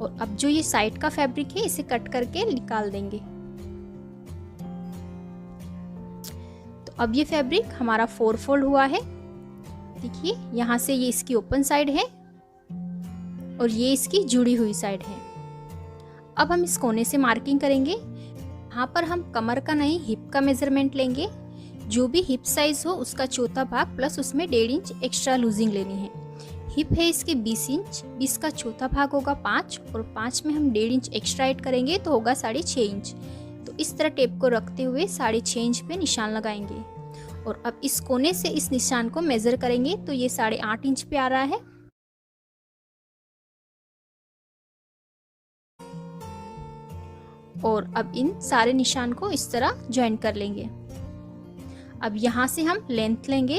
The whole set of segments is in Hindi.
और अब जो ये साइड का फैब्रिक है इसे कट करके निकाल देंगे। तो अब ये फैब्रिक हमारा 4 फोल्ड हुआ है। देखिए यहाँ से ये इसकी ओपन साइड है और ये इसकी जुड़ी हुई साइड है। अब हम इस कोने से मार्किंग करेंगे। यहाँ पर हम कमर का नहीं हिप का मेजरमेंट लेंगे। जो भी हिप साइज हो उसका चौथा भाग प्लस उसमें 1.5 इंच एक्स्ट्रा लूजिंग लेनी है। हिप है इसके 20 इंच, 20 का चौथा भाग होगा 5 और 5 में हम 1.5 इंच एक्स्ट्रा ऐड करेंगे तो होगा 6.5 इंच। तो इस तरह टेप को रखते हुए 6.5 इंच पे निशान लगाएंगे और अब इस कोने से इस निशान को मेजर करेंगे तो ये 8.5 इंच पे आ रहा है। और अब इन सारे निशान को इस तरह ज्वाइन कर लेंगे। अब यहाँ से हम लेंथ लेंगे,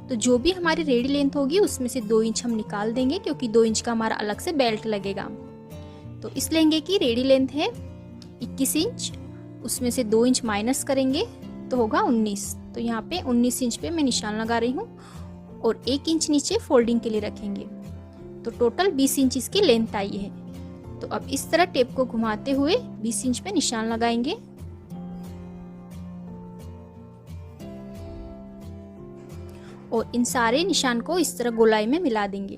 तो जो भी हमारी रेडी लेंथ होगी उसमें से 2 इंच हम निकाल देंगे क्योंकि 2 इंच का हमारा अलग से बेल्ट लगेगा। तो इस लहंगे की रेडी लेंथ है 21 इंच, उसमें से 2 इंच माइनस करेंगे तो होगा 19। तो यहाँ पे 19 इंच पे मैं निशान लगा रही हूँ और 1 इंच नीचे फोल्डिंग के लिए रखेंगे। तो टोटल 20 इंच इसकी लेंथ आई है। तो अब इस तरह टेप को घुमाते हुए 20 इंच पे निशान लगाएंगे और इन सारे निशान को इस तरह गोलाई में मिला देंगे।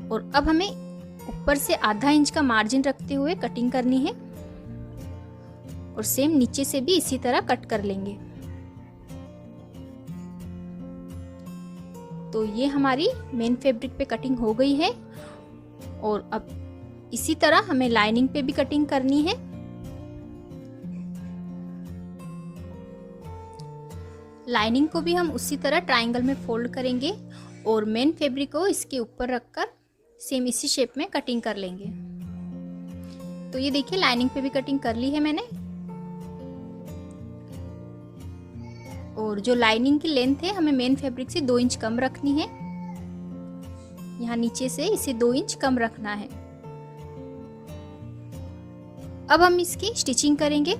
और अब हमें ऊपर से आधा इंच का मार्जिन रखते हुए कटिंग करनी है और सेम नीचे से भी इसी तरह कट कर लेंगे। तो ये हमारी मेन फैब्रिक पे कटिंग हो गई है और अब इसी तरह हमें लाइनिंग पे भी कटिंग करनी है। लाइनिंग को भी हम उसी तरह ट्रायंगल में फोल्ड करेंगे और मेन फैब्रिक को इसके ऊपर रखकर सेम इसी शेप में कटिंग कर लेंगे। तो ये देखिए लाइनिंग पे भी कटिंग कर ली है मैंने। और जो लाइनिंग की लेंथ है हमें मेन फैब्रिक से 2 इंच कम रखनी है। यहाँ नीचे से इसे 2 इंच कम रखना है। अब हम इसकी स्टिचिंग करेंगे।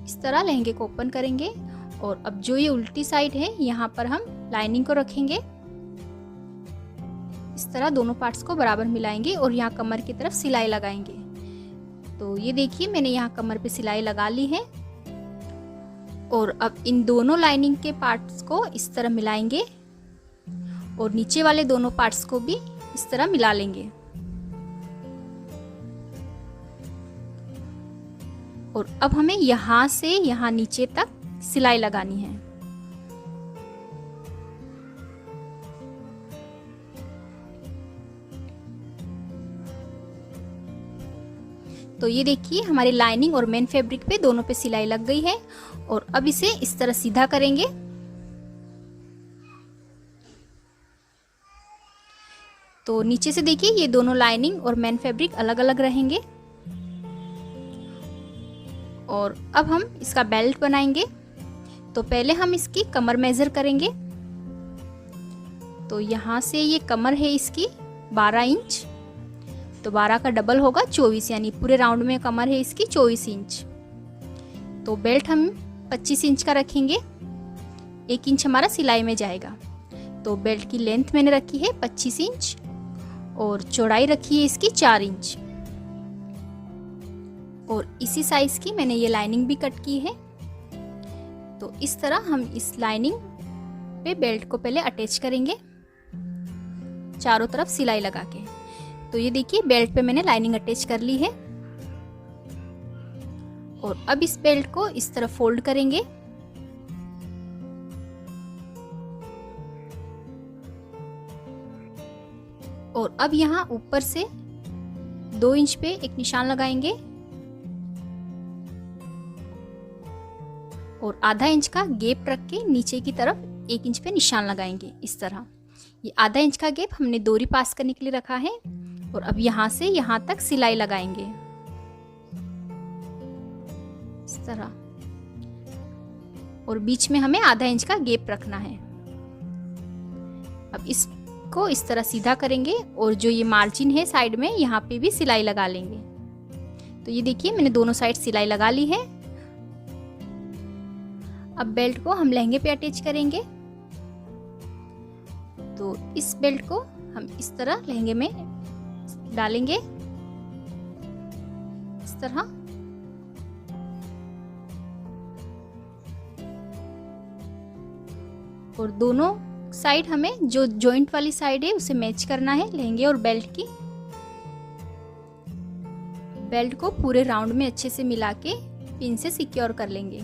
इस तरह लहंगे को ओपन करेंगे और अब जो ये उल्टी साइड है यहाँ पर हम लाइनिंग को रखेंगे। इस तरह दोनों पार्ट्स को बराबर मिलाएंगे और यहाँ कमर की तरफ सिलाई लगाएंगे। तो ये देखिए मैंने यहाँ कमर पे सिलाई लगा ली है और अब इन दोनों लाइनिंग के पार्ट्स को इस तरह मिलाएंगे और नीचे वाले दोनों पार्ट्स को भी इस तरह मिला लेंगे। और अब हमें यहाँ से यहाँ नीचे तक सिलाई लगानी है। तो ये देखिए हमारी लाइनिंग और मेन फैब्रिक पे दोनों पे सिलाई लग गई है और अब इसे इस तरह सीधा करेंगे। तो नीचे से देखिए ये दोनों लाइनिंग और मेन फैब्रिक अलग अलग रहेंगे। और अब हम इसका बेल्ट बनाएंगे। तो पहले हम इसकी कमर मेजर करेंगे। तो यहाँ से ये कमर है इसकी 12 इंच, तो 12 का डबल होगा 24, यानी पूरे राउंड में कमर है इसकी 24 इंच। तो बेल्ट हम 25 इंच का रखेंगे, 1 इंच हमारा सिलाई में जाएगा। तो बेल्ट की लेंथ मैंने रखी है 25 इंच और चौड़ाई रखी है इसकी 4 इंच। और इसी साइज की मैंने ये लाइनिंग भी कट की है। तो इस तरह हम इस लाइनिंग पे बेल्ट को पहले अटैच करेंगे चारों तरफ सिलाई लगा के। तो ये देखिए बेल्ट पे मैंने लाइनिंग अटैच कर ली है और अब इस बेल्ट को इस तरह फोल्ड करेंगे और अब यहाँ ऊपर से 2 इंच पे एक निशान लगाएंगे और आधा इंच का गैप रख के नीचे की तरफ 1 इंच पे निशान लगाएंगे। इस तरह ये आधा इंच का गैप हमने डोरी पास करने के लिए रखा है और अब यहाँ से यहाँ तक सिलाई लगाएंगे इस तरह, और बीच में हमें आधा इंच का गैप रखना है। अब इसको इस तरह सीधा करेंगे और जो ये मार्जिन है साइड में यहाँ पे भी सिलाई लगा लेंगे। तो ये देखिए मैंने दोनों साइड सिलाई लगा ली है। अब बेल्ट को हम लहंगे पे अटैच करेंगे। तो इस बेल्ट को हम इस तरह लहंगे में डालेंगे, इस तरह। और दोनों साइड हमें जो जॉइंट वाली साइड है उसे मैच करना है लहंगे और बेल्ट की। बेल्ट को पूरे राउंड में अच्छे से मिला के पिन से सिक्योर कर लेंगे,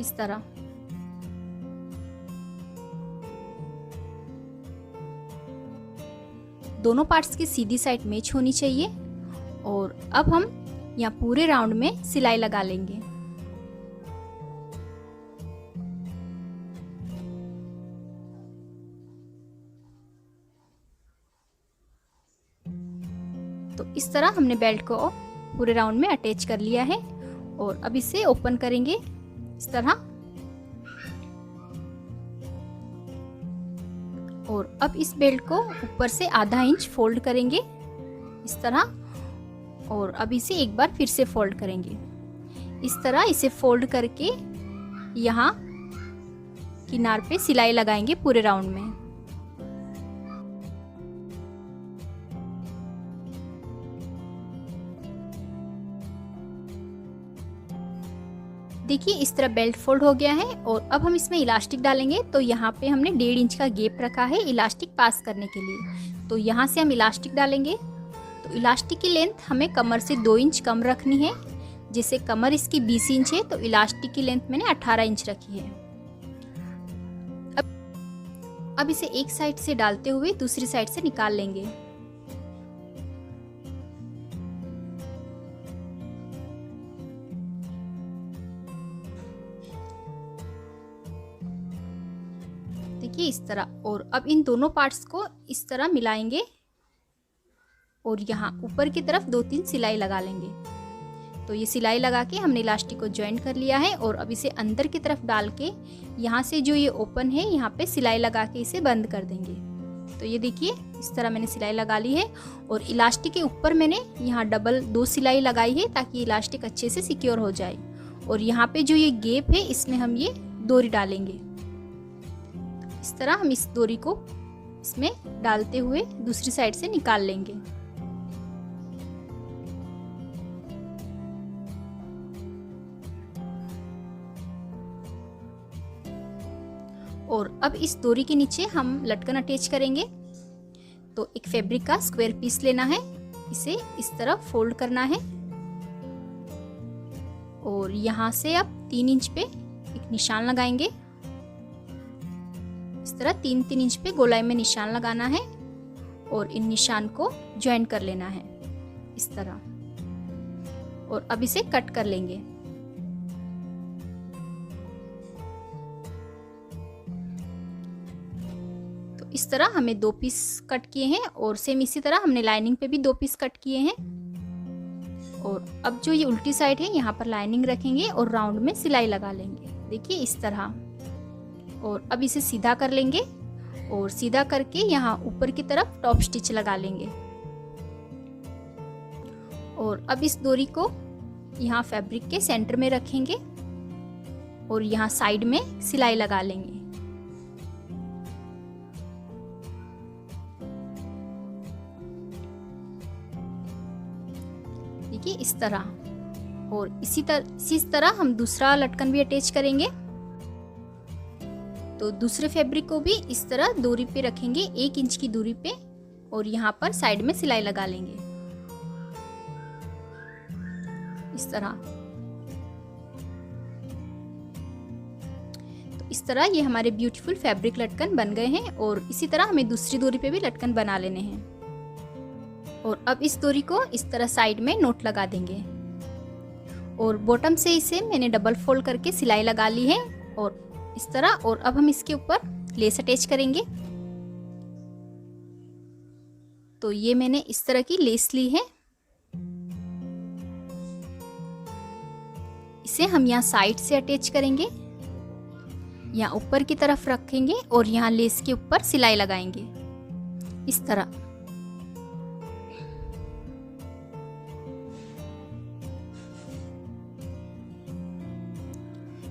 इस तरह। दोनों पार्ट्स की सीधी साइड मैच होनी चाहिए। और अब हम यहाँ पूरे राउंड में सिलाई लगा लेंगे। तो इस तरह हमने बेल्ट को पूरे राउंड में अटैच कर लिया है। और अब इसे ओपन करेंगे इस तरह। और अब इस बेल्ट को ऊपर से आधा इंच फोल्ड करेंगे इस तरह। और अब इसे एक बार फिर से फोल्ड करेंगे इस तरह। इसे फोल्ड करके यहाँ किनार पे सिलाई लगाएंगे पूरे राउंड में। देखिए इस तरह बेल्ट फोल्ड हो गया है। और अब हम इसमें इलास्टिक डालेंगे। तो यहाँ पे हमने 1.5 इंच का गैप रखा है इलास्टिक पास करने के लिए। तो यहाँ से हम इलास्टिक डालेंगे। तो इलास्टिक की लेंथ हमें कमर से 2 इंच कम रखनी है। जैसे कमर इसकी 20 इंच है तो इलास्टिक की लेंथ मैंने 18 इंच रखी है। अब इसे एक साइड से डालते हुए दूसरी साइड से निकाल लेंगे। देखिए इस तरह। और अब इन दोनों पार्ट्स को इस तरह मिलाएंगे और यहाँ ऊपर की तरफ 2-3 सिलाई लगा लेंगे। तो ये सिलाई लगा के हमने इलास्टिक को ज्वाइन कर लिया है। और अब इसे अंदर की तरफ डाल के यहाँ से जो ये ओपन है यहाँ पे सिलाई लगा के इसे बंद कर देंगे। तो ये देखिए इस तरह मैंने सिलाई लगा ली है। और इलास्टिक के ऊपर मैंने यहाँ डबल 2 सिलाई लगाई है ताकि इलास्टिक अच्छे से सिक्योर हो जाए। और यहाँ पे जो ये गैप है इसमें हम ये डोरी डालेंगे। इस तरह हम इस डोरी को इसमें डालते हुए दूसरी साइड से निकाल लेंगे। और अब इस डोरी के नीचे हम लटकन अटैच करेंगे। तो एक फैब्रिक का स्क्वायर पीस लेना है, इसे इस तरह फोल्ड करना है। और यहाँ से अब 3 इंच पे एक निशान लगाएंगे। इस तरह 3-3 इंच पे गोलाई में निशान लगाना है। और इन निशान को ज्वाइन कर लेना है इस तरह। और अब इसे कट कर लेंगे। तो इस तरह हमें 2 पीस कट किए हैं। और सेम इसी तरह हमने लाइनिंग पे भी 2 पीस कट किए हैं। और अब जो ये उल्टी साइड है यहाँ पर लाइनिंग रखेंगे और राउंड में सिलाई लगा लेंगे। देखिए इस तरह। और अब इसे सीधा कर लेंगे और सीधा करके यहाँ ऊपर की तरफ टॉप स्टिच लगा लेंगे। और अब इस डोरी को यहाँ फैब्रिक के सेंटर में रखेंगे और यहाँ साइड में सिलाई लगा लेंगे। देखिए इस तरह। और इसी तरह हम दूसरा लटकन भी अटैच करेंगे। तो दूसरे फैब्रिक को भी इस तरह डोरी पे रखेंगे 1 इंच की दूरी पे। और यहाँ पर साइड में सिलाई लगा लेंगे इस तरह। तो इस तरह ये हमारे ब्यूटीफुल फैब्रिक लटकन बन गए हैं। और इसी तरह हमें दूसरी डोरी पे भी लटकन बना लेने हैं। और अब इस डोरी को इस तरह साइड में नोट लगा देंगे। और बॉटम से इसे मैंने डबल फोल्ड करके सिलाई लगा ली है और इस तरह। और अब हम इसके ऊपर लेस अटैच करेंगे। तो ये मैंने इस तरह की लेस ली है। इसे हम यहाँ साइड से अटैच करेंगे, यहाँ ऊपर की तरफ रखेंगे और यहाँ लेस के ऊपर सिलाई लगाएंगे इस तरह।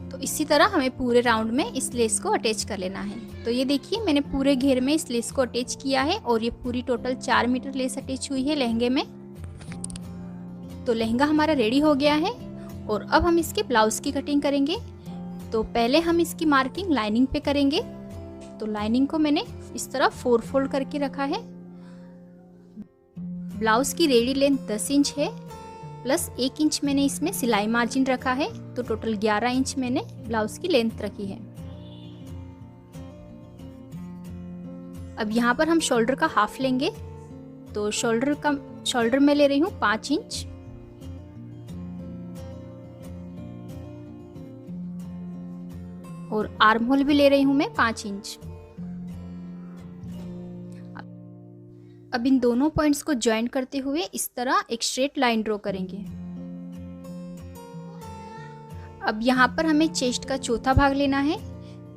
तो इसी तरह हमें पूरे राउंड में इस लेस को अटैच कर लेना है। तो ये देखिए मैंने पूरे घेर में इस लेस को अटैच किया है और ये पूरी टोटल 4 मीटर लेस अटैच हुई है लहंगे में। तो लहंगा हमारा रेडी हो गया है और अब हम इसके ब्लाउज की कटिंग करेंगे। तो पहले हम इसकी मार्किंग लाइनिंग पे करेंगे। तो लाइनिंग को मैंने इस तरह 4 फोल्ड करके रखा है। ब्लाउज की रेडी लेंथ 10 इंच है प्लस 1 इंच मैंने इसमें सिलाई मार्जिन रखा है। तो टोटल 11 इंच मैंने ब्लाउज की लेंथ रखी है। अब यहाँ पर हम शोल्डर का हाफ लेंगे। तो शोल्डर में ले रही हूँ 5 इंच और आर्म होल भी ले रही हूँ मैं 5 इंच। अब इन दोनों पॉइंट्स को ज्वाइन करते हुए इस तरह एक स्ट्रेट लाइन ड्रॉ करेंगे। अब यहाँ पर हमें चेस्ट का चौथा भाग लेना है।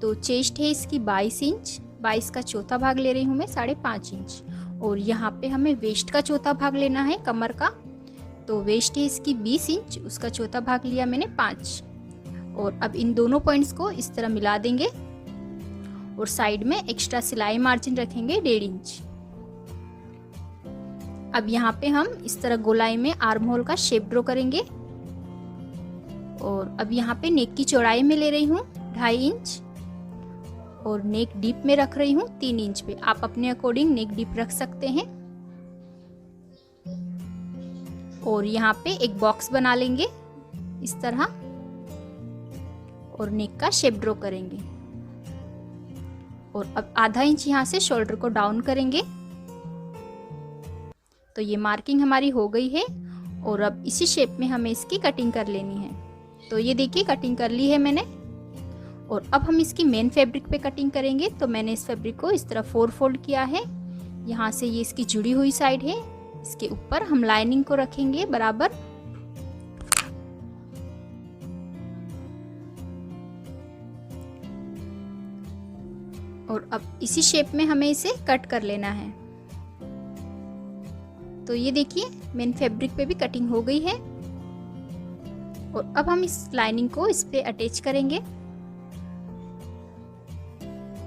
तो चेस्ट है इसकी 22 इंच, 22 का चौथा भाग ले रही हूँ मैं 5.5 इंच। और यहाँ पे हमें वेस्ट का चौथा भाग लेना है कमर का। तो वेस्ट है इसकी 20 इंच, उसका चौथा भाग लिया मैंने 5। और अब इन दोनों पॉइंट्स को इस तरह मिला देंगे और साइड में एक्स्ट्रा सिलाई मार्जिन रखेंगे 1.5 इंच। अब यहाँ पे हम इस तरह गोलाई में आर्म होल का शेप ड्रॉ करेंगे। और अब यहाँ पे नेक की चौड़ाई में ले रही हूँ 2.5 इंच और नेक डीप में रख रही हूँ 3 इंच पे। आप अपने अकॉर्डिंग नेक डीप रख सकते हैं। और यहाँ पे एक बॉक्स बना लेंगे इस तरह और नेक का शेप ड्रॉ करेंगे। और अब आधा इंच यहाँ से शोल्डर को डाउन करेंगे। तो ये मार्किंग हमारी हो गई है और अब इसी शेप में हमें इसकी कटिंग कर लेनी है। तो ये देखिए कटिंग कर ली है मैंने। और अब हम इसकी मेन फैब्रिक पे कटिंग करेंगे। तो मैंने इस फैब्रिक को इस तरह 4 फोल्ड किया है। यहाँ से ये इसकी जुड़ी हुई साइड है, इसके ऊपर हम लाइनिंग को रखेंगे बराबर। और अब इसी शेप में हमें इसे कट कर लेना है। तो ये देखिए मेन फैब्रिक पे भी कटिंग हो गई है। और अब हम इस लाइनिंग को इस पे अटैच करेंगे।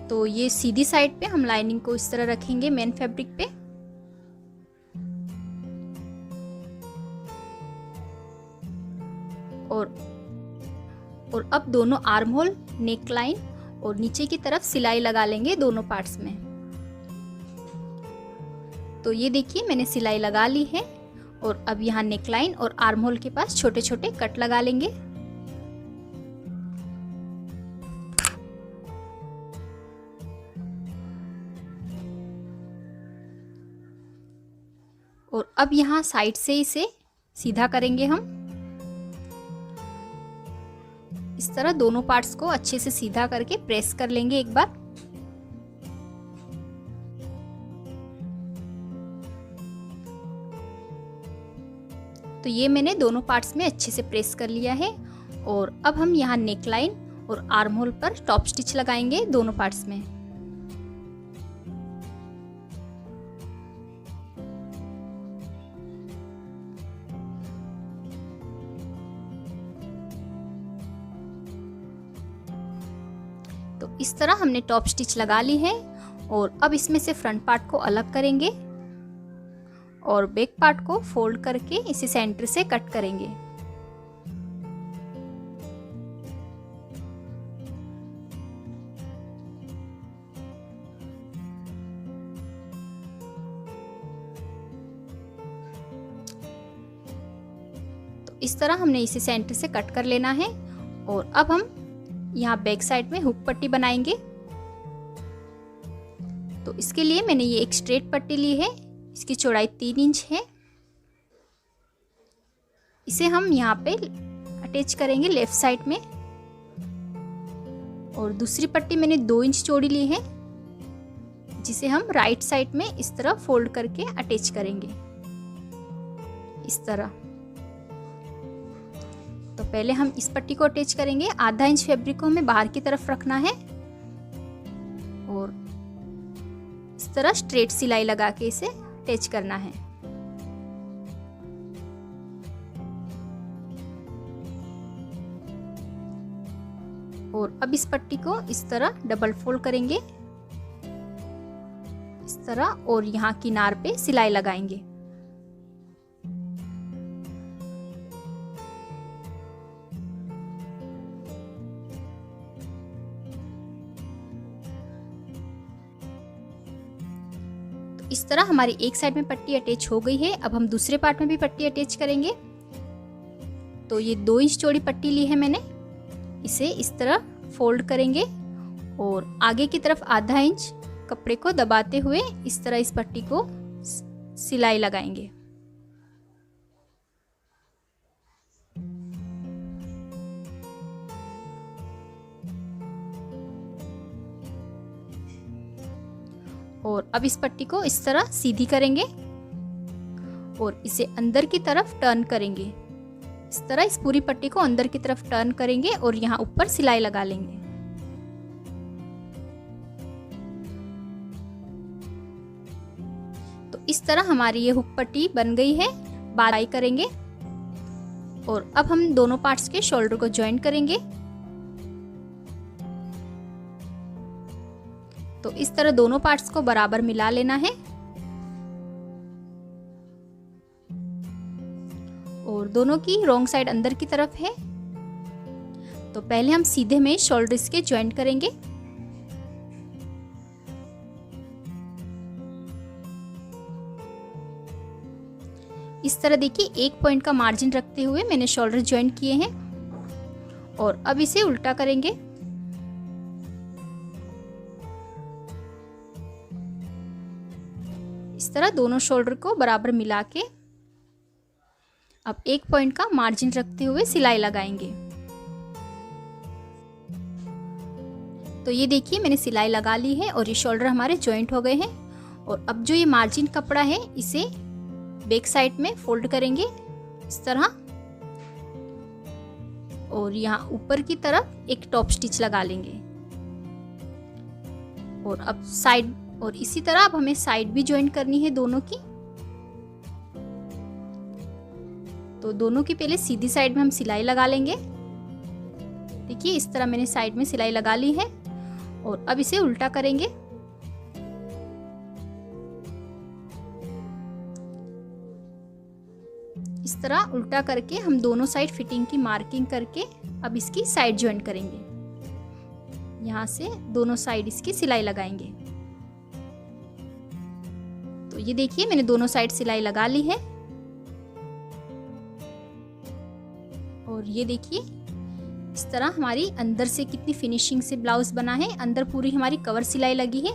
तो ये सीधी साइड पे हम लाइनिंग को इस तरह रखेंगे मेन फैब्रिक पे। और अब दोनों आर्म होल, नेक लाइन और नीचे की तरफ सिलाई लगा लेंगे दोनों पार्ट्स में। तो ये देखिए मैंने सिलाई लगा ली है। और अब यहाँ नेक लाइन और आर्म होल के पास छोटे छोटे कट लगा लेंगे। और अब यहाँ साइड से इसे सीधा करेंगे हम। इस तरह दोनों पार्ट्स को अच्छे से सीधा करके प्रेस कर लेंगे एक बार। तो ये मैंने दोनों पार्ट्स में अच्छे से प्रेस कर लिया है। और अब हम यहाँ नेक लाइन और आर्म होल पर टॉप स्टिच लगाएंगे दोनों पार्ट्स में। तो इस तरह हमने टॉप स्टिच लगा ली है। और अब इसमें से फ्रंट पार्ट को अलग करेंगे और बैक पार्ट को फोल्ड करके इसे सेंटर से कट करेंगे। तो इस तरह हमने इसे सेंटर से कट कर लेना है। और अब हम यहाँ बैक साइड में हुक पट्टी बनाएंगे। तो इसके लिए मैंने ये एक स्ट्रेट पट्टी ली है, इसकी चौड़ाई 3 इंच है। इसे हम यहाँ पे अटैच करेंगे लेफ्ट साइड में। और दूसरी पट्टी मैंने 2 इंच चौड़ी ली है, जिसे हम राइट साइड में इस तरह फोल्ड करके अटैच करेंगे इस तरह। तो पहले हम इस पट्टी को अटैच करेंगे। आधा इंच फैब्रिक को हमें बाहर की तरफ रखना है और इस तरह स्ट्रेट सिलाई लगा के इसे अटैच करना है। और अब इस पट्टी को इस तरह डबल फोल्ड करेंगे इस तरह, और यहाँ किनार पे सिलाई लगाएंगे। तो इस तरह हमारी एक साइड में पट्टी अटैच हो गई है। अब हम दूसरे पार्ट में भी पट्टी अटैच करेंगे। तो ये 2 इंच चौड़ी पट्टी ली है मैंने, इसे इस तरह फोल्ड करेंगे और आगे की तरफ आधा इंच कपड़े को दबाते हुए इस तरह इस पट्टी को सिलाई लगाएंगे। और अब इस पट्टी को इस तरह सीधी करेंगे और इसे अंदर की तरफ टर्न करेंगे। इस तरह इस पूरी पट्टी को अंदर की तरफ टर्न करेंगे और यहाँ ऊपर सिलाई लगा लेंगे। तो इस तरह हमारी ये हुक पट्टी बन गई है। बाई करेंगे और अब हम दोनों पार्ट्स के शोल्डर को ज्वाइन करेंगे। तो इस तरह दोनों पार्ट्स को बराबर मिला लेना है और दोनों की रॉन्ग साइड अंदर की तरफ है। तो पहले हम सीधे में शोल्डर्स के ज्वाइंट करेंगे। इस तरह देखिए 1 पॉइंट का मार्जिन रखते हुए मैंने शोल्डर ज्वाइंट किए हैं और अब इसे उल्टा करेंगे। इस तरह दोनों शोल्डर को बराबर मिला के अब 1 पॉइंट का मार्जिन रखते हुए सिलाई लगाएंगे। तो ये देखिए मैंने सिलाई लगा ली है और ये शोल्डर हमारे जॉइंट हो गए हैं। और अब जो ये मार्जिन कपड़ा है इसे बैक साइड में फोल्ड करेंगे इस तरह और यहाँ ऊपर की तरफ एक टॉप स्टिच लगा लेंगे। और अब साइड, और इसी तरह अब हमें साइड भी ज्वाइंट करनी है दोनों की। तो दोनों की पहले सीधी साइड में हम सिलाई लगा लेंगे। देखिए इस तरह मैंने साइड में सिलाई लगा ली है और अब इसे उल्टा करेंगे। इस तरह उल्टा करके हम दोनों साइड फिटिंग की मार्किंग करके अब इसकी साइड ज्वाइंट करेंगे। यहाँ से दोनों साइड इसकी सिलाई लगाएंगे। तो ये देखिए मैंने दोनों साइड सिलाई लगा ली है और ये देखिए इस तरह हमारी अंदर से कितनी फिनिशिंग से ब्लाउज बना है। अंदर पूरी हमारी कवर सिलाई लगी है।